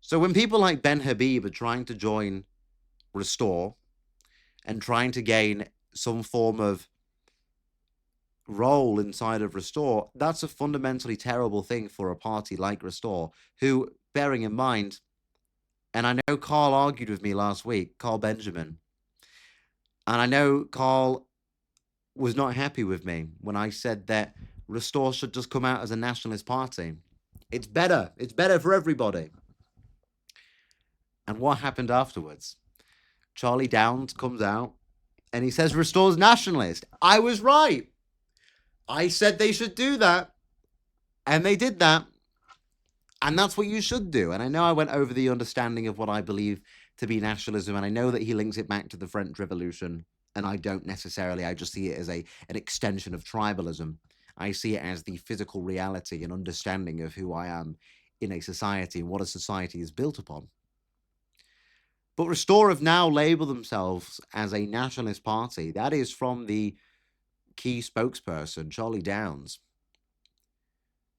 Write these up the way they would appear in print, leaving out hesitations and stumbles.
So when people like Ben Habib are trying to join Restore and trying to gain some form of role inside of Restore, that's a fundamentally terrible thing for a party like Restore, who, bearing in mind, and I know Carl argued with me last week, Carl Benjamin, and I know Carl was not happy with me when I said that Restore should just come out as a nationalist party. It's better. It's better for everybody. And what happened afterwards? Charlie Downs comes out and he says Restore's nationalist. I was right. I said they should do that. And they did that. And that's what you should do. And I know I went over the understanding of what I believe to be nationalism. And I know that he links it back to the French Revolution. And I don't necessarily. I just see it as an extension of tribalism. I see it as the physical reality and understanding of who I am in a society and what a society is built upon. But Restore have now labelled themselves as a nationalist party. That is from the key spokesperson, Charlie Downs.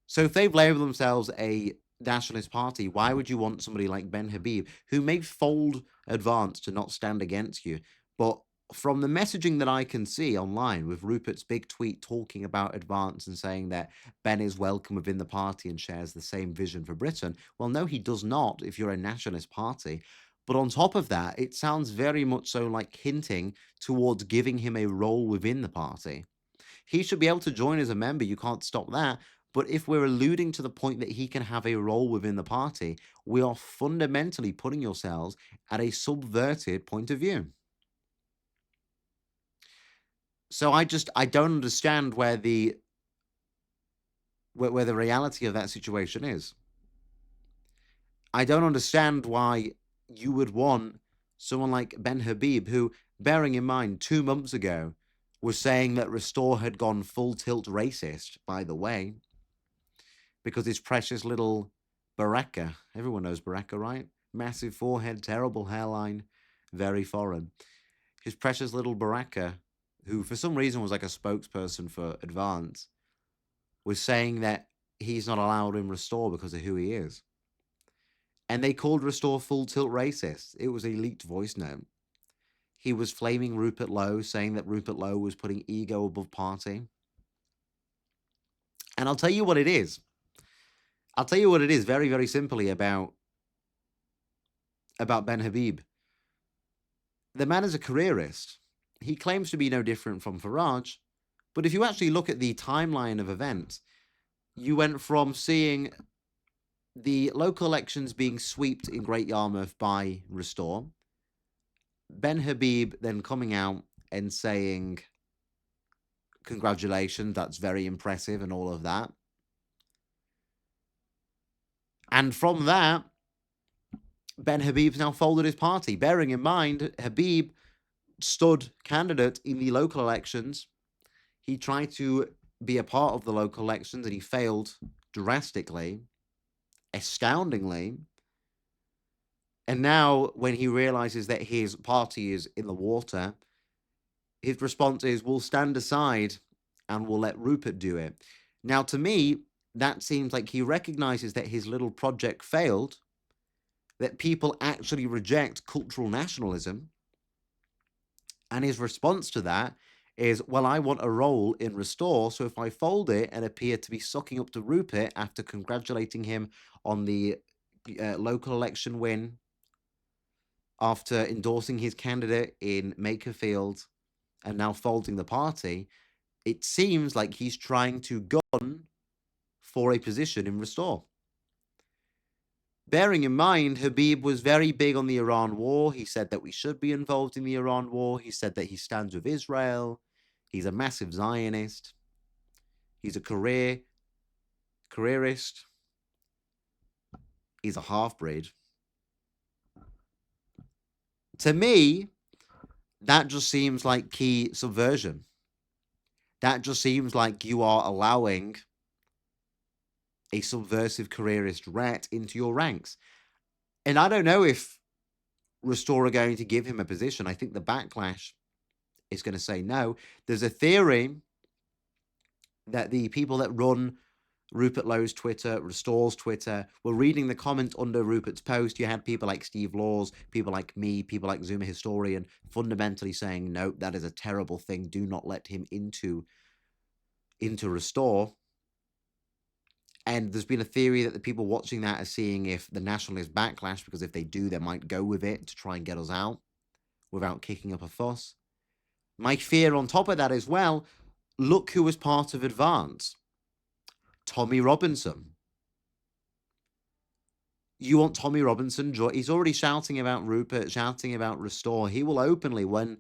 So if they've labelled themselves a nationalist party, why would you want somebody like Ben Habib, who may fold Advance to not stand against you? But from the messaging that I can see online, with Rupert's big tweet talking about Advance and saying that Ben is welcome within the party and shares the same vision for Britain, well, no, he does not if you're a nationalist party. But on top of that, it sounds very much so like hinting towards giving him a role within the party. He should be able to join as a member, you can't stop that. But if we're alluding to the point that he can have a role within the party, we are fundamentally putting yourselves at a subverted point of view. So I don't understand where the reality of that situation is. I don't understand why you would want someone like Ben Habib, who, bearing in mind, 2 months ago, was saying that Restore had gone full tilt racist, by the way, because his precious little Baraka, everyone knows Baraka, right? Massive forehead, terrible hairline, very foreign. His precious little Baraka, who for some reason was like a spokesperson for Advance, was saying that he's not allowed in Restore because of who he is. And they called Restore full tilt racist. It was a leaked voice note. He was flaming Rupert Lowe, saying that Rupert Lowe was putting ego above party. And I'll tell you what it is. I'll tell you what it is very, very simply about Ben Habib. The man is a careerist. He claims to be no different from Farage. But if you actually look at the timeline of events, you went from seeing the local elections being swept in Great Yarmouth by Restore, Ben Habib then coming out and saying, congratulations, that's very impressive and all of that. And from that, Ben Habib's now folded his party. Bearing in mind, Habib stood candidate in the local elections. He tried to be a part of the local elections and he failed drastically, astoundingly. And now, when he realizes that his party is in the water, his response is, we'll stand aside and we'll let Rupert do it. Now, to me, that seems like he recognizes that his little project failed, that people actually reject cultural nationalism. And his response to that is, well, I want a role in Restore, so if I fold it and appear to be sucking up to Rupert after congratulating him on the local election win, after endorsing his candidate in Makerfield, and now folding the party, it seems like he's trying to gun for a position in Restore. Bearing in mind, Habib was very big on the Iran war. He said that we should be involved in the Iran war. He said that he stands with Israel. He's a massive Zionist. He's a careerist. He's a half-breed. To me, that just seems like key subversion. That just seems like you are allowing a subversive careerist rat into your ranks. And I don't know if Restore are going to give him a position. I think the backlash is going to say no. There's a theory that the people that run Rupert Lowe's Twitter, Restore's Twitter, were reading the comment under Rupert's post. You had people like Steve Laws, people like me, people like Zuma Historian, fundamentally saying, no, that is a terrible thing. Do not let him into Restore. And there's been a theory that the people watching that are seeing if the nationalist backlash, because if they do, they might go with it to try and get us out without kicking up a fuss. My fear on top of that as well, look who was part of Advance. Tommy Robinson. You want Tommy Robinson? He's already shouting about Rupert, shouting about Restore. He will openly, when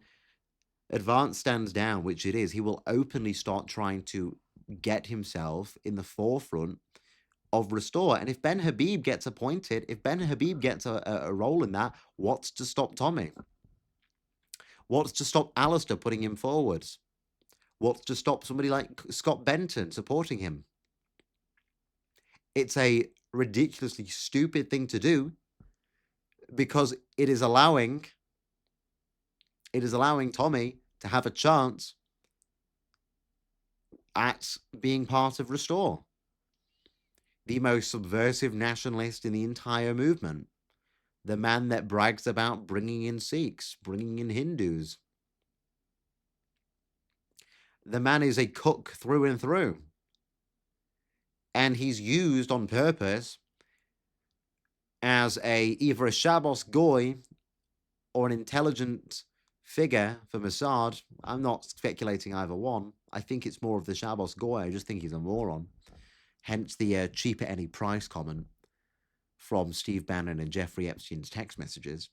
Advance stands down, which it is, he will openly start trying to get himself in the forefront of Restore. And if Ben Habib gets appointed, if Ben Habib gets a role in that, what's to stop Tommy? What's to stop Alistair putting him forwards? What's to stop somebody like Scott Benton supporting him? It's a ridiculously stupid thing to do because it is allowing Tommy to have a chance at being part of Restore, the most subversive nationalist in the entire movement, the man that brags about bringing in Sikhs, bringing in Hindus. The man is a cook through and through. And he's used on purpose as either a Shabbos goy or an intelligent figure for Mossad. I'm not speculating either one. I think it's more of the Shabbos goy. I just think he's a moron. Hence the cheap at any price comment from Steve Bannon and Jeffrey Epstein's text messages.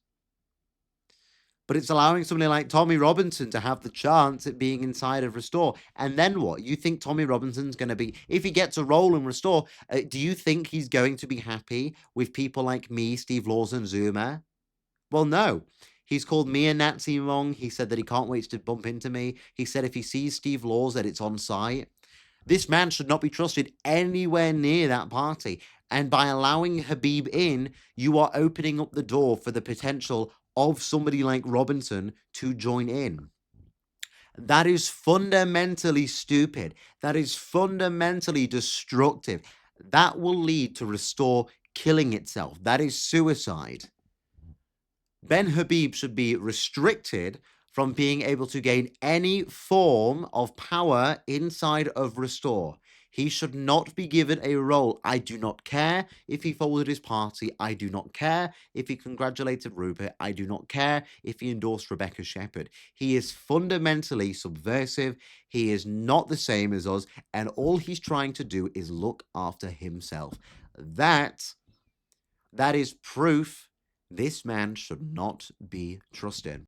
But it's allowing somebody like Tommy Robinson to have the chance at being inside of Restore. And then what? You think Tommy Robinson's going to be, if he gets a role in Restore, do you think he's going to be happy with people like me, Steve Laws, and Zuma? Well, no. He's called me a Nazi wrong. He said that he can't wait to bump into me. He said if he sees Steve Laws, that it's on site. This man should not be trusted anywhere near that party. And by allowing Habib in, you are opening up the door for the potential of somebody like Robinson to join in. That is fundamentally stupid. That is fundamentally destructive. That will lead to Restore killing itself. That is suicide. Ben Habib should be restricted from being able to gain any form of power inside of Restore. He should not be given a role. I do not care if he folded his party. I do not care if he congratulated Rupert. I do not care if he endorsed Rebecca Shepherd. He is fundamentally subversive. He is not the same as us. And all he's trying to do is look after himself. That is proof this man should not be trusted.